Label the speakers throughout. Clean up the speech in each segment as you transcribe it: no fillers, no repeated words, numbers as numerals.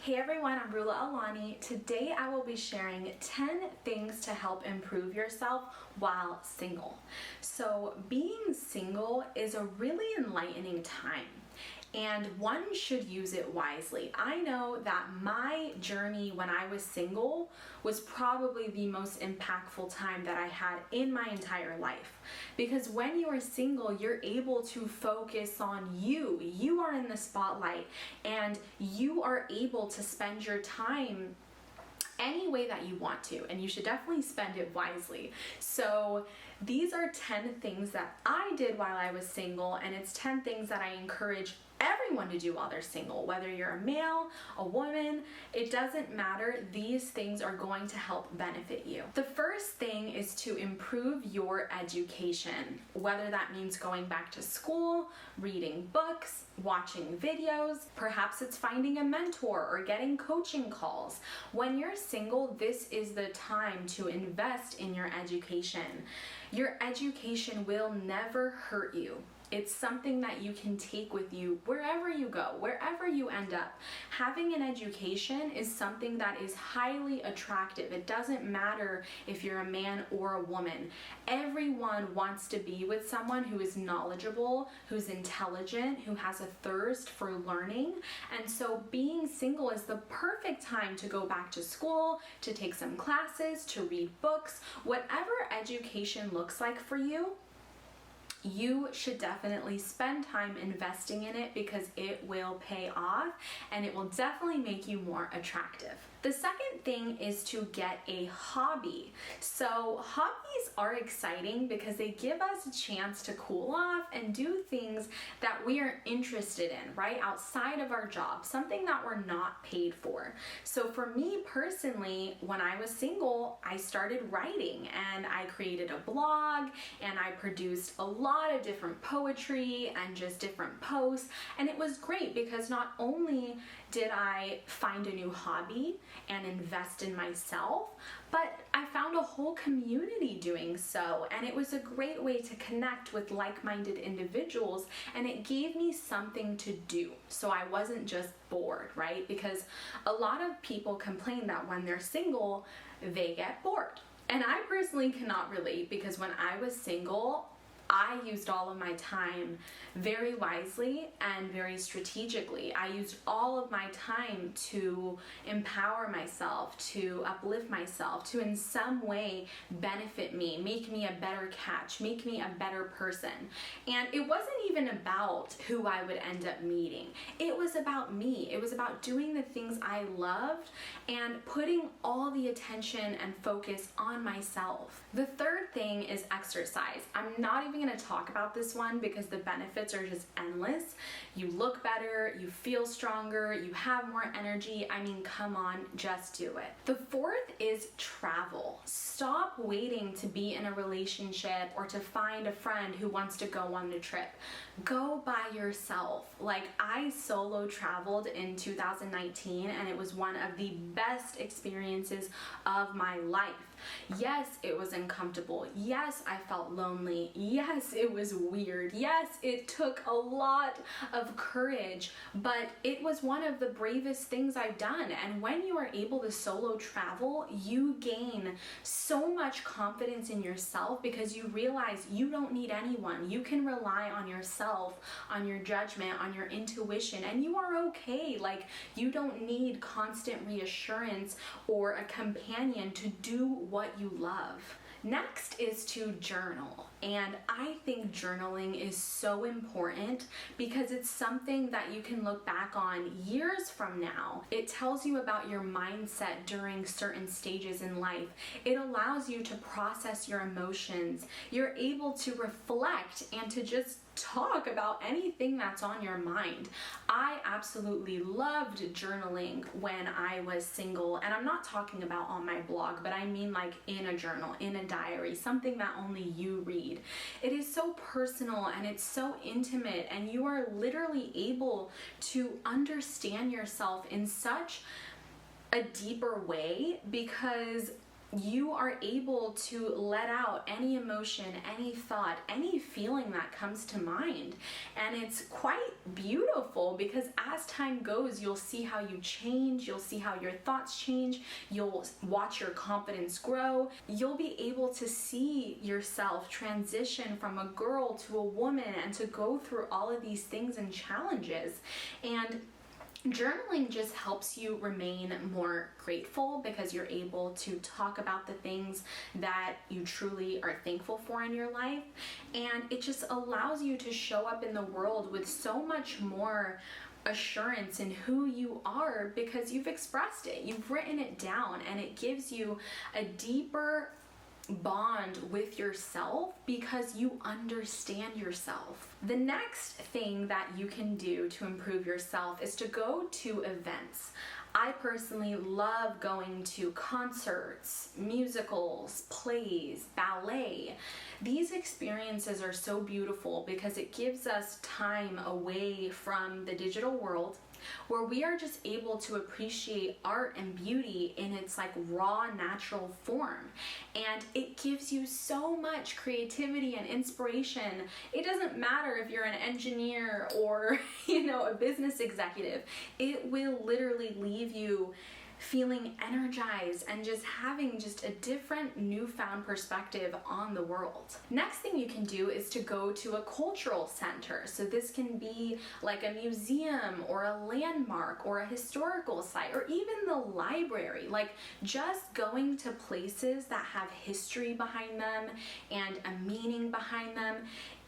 Speaker 1: Hey everyone, I'm Rulla Alani. Today I will be sharing 10 things to help improve yourself while single. So being single is a really enlightening time, and one should use it wisely. I know that my journey when I was single was probably the most impactful time that I had in my entire life. Because when you are single, you're able to focus on you. You are in the spotlight, and you are able to spend your time any way that you want to, and you should definitely spend it wisely. So these are 10 things that I did while I was single, and it's 10 things that I encourage everyone to do while they're single. Whether you're a male, a woman, it doesn't matter. These things are going to help benefit you. The first thing is to improve your education, whether that means going back to school, reading books, watching videos, perhaps it's finding a mentor or getting coaching calls. When you're single, this is the time to invest in your education. Your education will never hurt you. It's something that you can take with you wherever you go, wherever you end up. Having an education is something that is highly attractive. It doesn't matter if you're a man or a woman. Everyone wants to be with someone who is knowledgeable, who's intelligent, who has a thirst for learning. And so being single is the perfect time to go back to school, to take some classes, to read books, whatever education looks like for you. You should definitely spend time investing in it because it will pay off and it will definitely make you more attractive. The second thing is to get a hobby. So hobbies are exciting because they give us a chance to cool off and do things that we are interested in, right? Outside of our job, something that we're not paid for. So for me personally, when I was single, I started writing and I created a blog and I produced a lot of different poetry and just different posts. And it was great because not only did I find a new hobby and invest in myself, but I found a whole community doing so, and it was a great way to connect with like-minded individuals, and it gave me something to do, so I wasn't just bored, right? Because a lot of people complain that when they're single, they get bored. And I personally cannot relate because when I was single, I used all of my time very wisely and very strategically. I used all of my time to empower myself, to uplift myself, to in some way benefit me, make me a better catch, make me a better person. And it wasn't even about who I would end up meeting. It was about me. It was about doing the things I loved and putting all the attention and focus on myself. The third thing is exercise. I'm not even going to talk about this one because the benefits are just endless. You look better, you feel stronger, you have more energy. I mean, come on, just do it. The fourth is travel. Stop waiting to be in a relationship or to find a friend who wants to go on a trip. Go by yourself. Like, I solo traveled in 2019 and it was one of the best experiences of my life. Yes, it was uncomfortable. Yes, I felt lonely. Yes, it was weird. Yes, it took a lot of courage, but it was one of the bravest things I've done. And when you are able to solo travel, you gain so much confidence in yourself because you realize you don't need anyone. You can rely on yourself, on your judgment, on your intuition, and you are okay. Like, you don't need constant reassurance or a companion to do what you love. Next is to journal, and I think journaling is so important because it's something that you can look back on years from now. It tells you about your mindset during certain stages in life. It allows you to process your emotions. You're able to reflect and to just talk about anything that's on your mind. I absolutely loved journaling when I was single, and I'm not talking about on my blog, but I mean like in a journal, in a diary, something that only you read. It is so personal and it's so intimate, and you are literally able to understand yourself in such a deeper way because you are able to let out any emotion, any thought, any feeling that comes to mind. And it's quite beautiful because as time goes, you'll see how you change, you'll see how your thoughts change, you'll watch your confidence grow, you'll be able to see yourself transition from a girl to a woman and to go through all of these things and challenges. And journaling just helps you remain more grateful because you're able to talk about the things that you truly are thankful for in your life. And it just allows you to show up in the world with so much more assurance in who you are because you've expressed it, you've written it down, and it gives you a deeper bond with yourself because you understand yourself. The next thing that you can do to improve yourself is to go to events. I personally love going to concerts, musicals, plays, ballet. These experiences are so beautiful because it gives us time away from the digital world where we are just able to appreciate art and beauty in its like raw, natural form. And it gives you so much creativity and inspiration. It doesn't matter if you're an engineer or, a business executive. It will literally leave you feeling energized and just having just a different newfound perspective on the world. Next thing you can do is to go to a cultural center. So this can be like a museum or a landmark or a historical site or even the library. Like just going to places that have history behind them and a meaning behind them.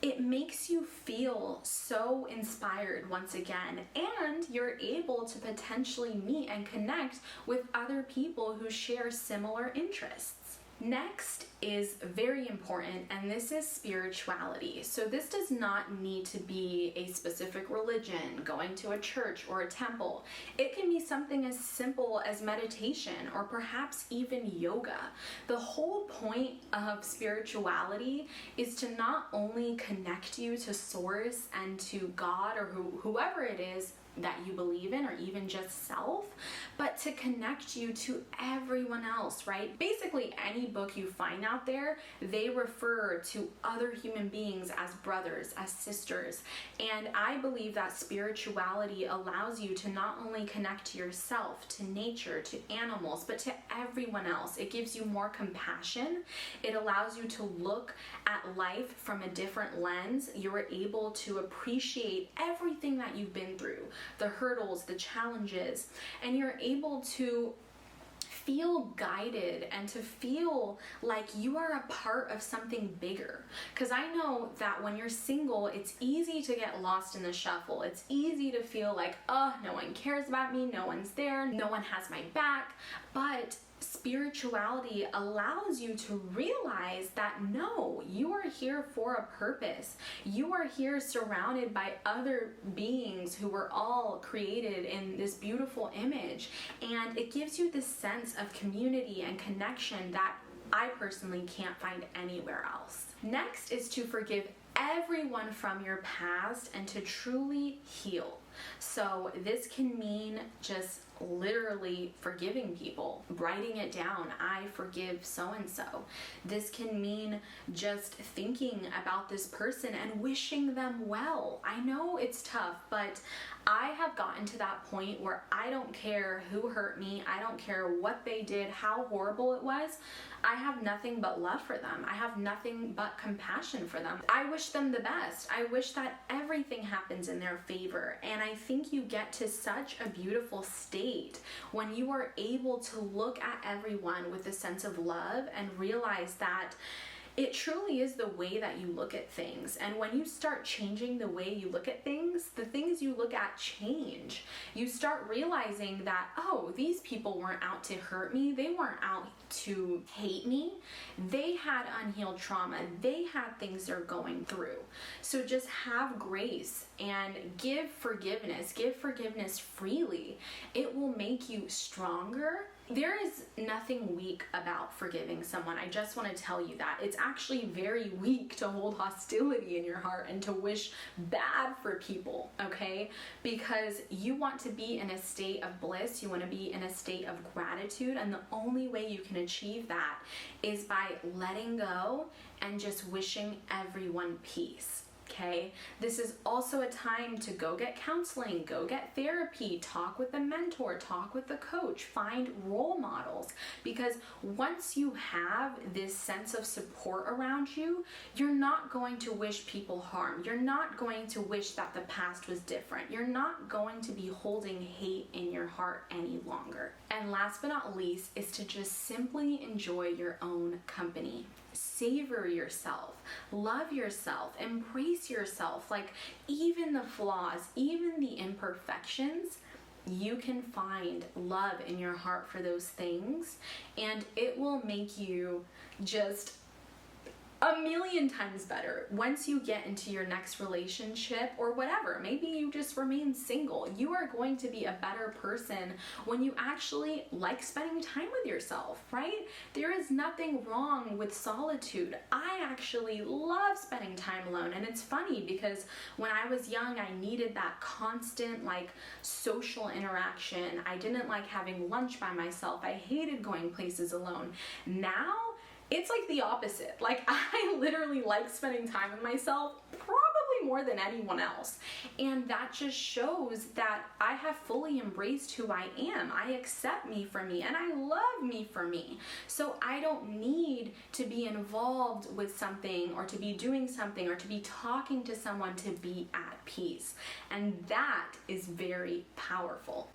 Speaker 1: It makes you feel so inspired once again, and you're able to potentially meet and connect with other people who share similar interests. Next is very important, and this is spirituality. So this does not need to be a specific religion, going to a church or a temple. It can be something as simple as meditation or perhaps even yoga. The whole point of spirituality is to not only connect you to source and to God or whoever it is that you believe in, or even just self, but to connect you to everyone else, right? Basically, any book you find out there, they refer to other human beings as brothers, as sisters. And I believe that spirituality allows you to not only connect to yourself, to nature, to animals, but to everyone else. It gives you more compassion. It allows you to look at life from a different lens. You're able to appreciate everything that you've been through, the hurdles, the challenges, and you're able to feel guided and to feel like you are a part of something bigger. Because I know that when you're single, it's easy to get lost in the shuffle. It's easy to feel like, oh, no one cares about me, no one's there, no one has my back. But spirituality allows you to realize that no, you are here for a purpose. You are here surrounded by other beings who were all created in this beautiful image. And it gives you this sense of community and connection that I personally can't find anywhere else. Next is to forgive everyone from your past and to truly heal. So this can mean just literally forgiving people, writing it down, I forgive so-and-so. This can mean just thinking about this person and wishing them well. I know it's tough, but I have gotten to that point where I don't care who hurt me, I don't care what they did, how horrible it was. I have nothing but love for them. I have nothing but compassion for them. I wish them the best. I wish that everything happens in their favor. And I think you get to such a beautiful state when you are able to look at everyone with a sense of love and realize that it truly is the way that you look at things. And when you start changing the way you look at things, the things you look at change. You start realizing that, oh, these people weren't out to hurt me. They weren't out to hate me. They had unhealed trauma. They had things they're going through. So just have grace and give forgiveness freely. It will make you stronger. There is nothing weak about forgiving someone. I just want to tell you that. It's actually very weak to hold hostility in your heart and to wish bad for people, okay? Because you want to be in a state of bliss, you want to be in a state of gratitude, and the only way you can achieve that is by letting go and just wishing everyone peace. Okay, this is also a time to go get counseling, go get therapy, talk with a mentor, talk with a coach, find role models, because once you have this sense of support around you, you're not going to wish people harm. You're not going to wish that the past was different. You're not going to be holding hate in your heart any longer. And last but not least is to just simply enjoy your own company. Savor yourself, love yourself, embrace yourself. Like, even the flaws, even the imperfections, you can find love in your heart for those things, and it will make you just a million times better once you get into your next relationship or whatever. Maybe you just remain single. You are going to be a better person when you actually like spending time with yourself, right? There is nothing wrong with solitude. I actually love spending time alone, and it's funny because when I was young, I needed that constant like social interaction. I didn't like having lunch by myself. I hated going places alone. Now it's like the opposite. Like, I literally like spending time with myself, probably more than anyone else. And that just shows that I have fully embraced who I am. I accept me for me, and I love me for me. So I don't need to be involved with something or to be doing something or to be talking to someone to be at peace. And that is very powerful.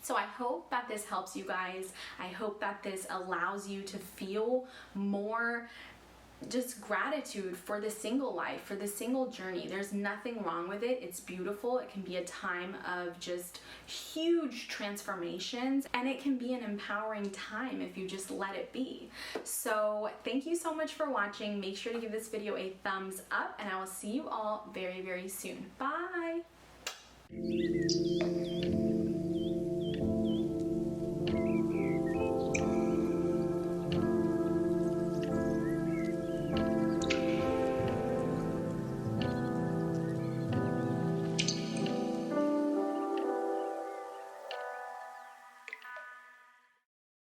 Speaker 1: So I hope that this helps you guys. I hope that this allows you to feel more just gratitude for the single life, for the single journey. There's nothing wrong with it. It's beautiful. It can be a time of just huge transformations, and it can be an empowering time if you just let it be. So thank you so much for watching. Make sure to give this video a thumbs up, and I will see you all very, very soon. Bye.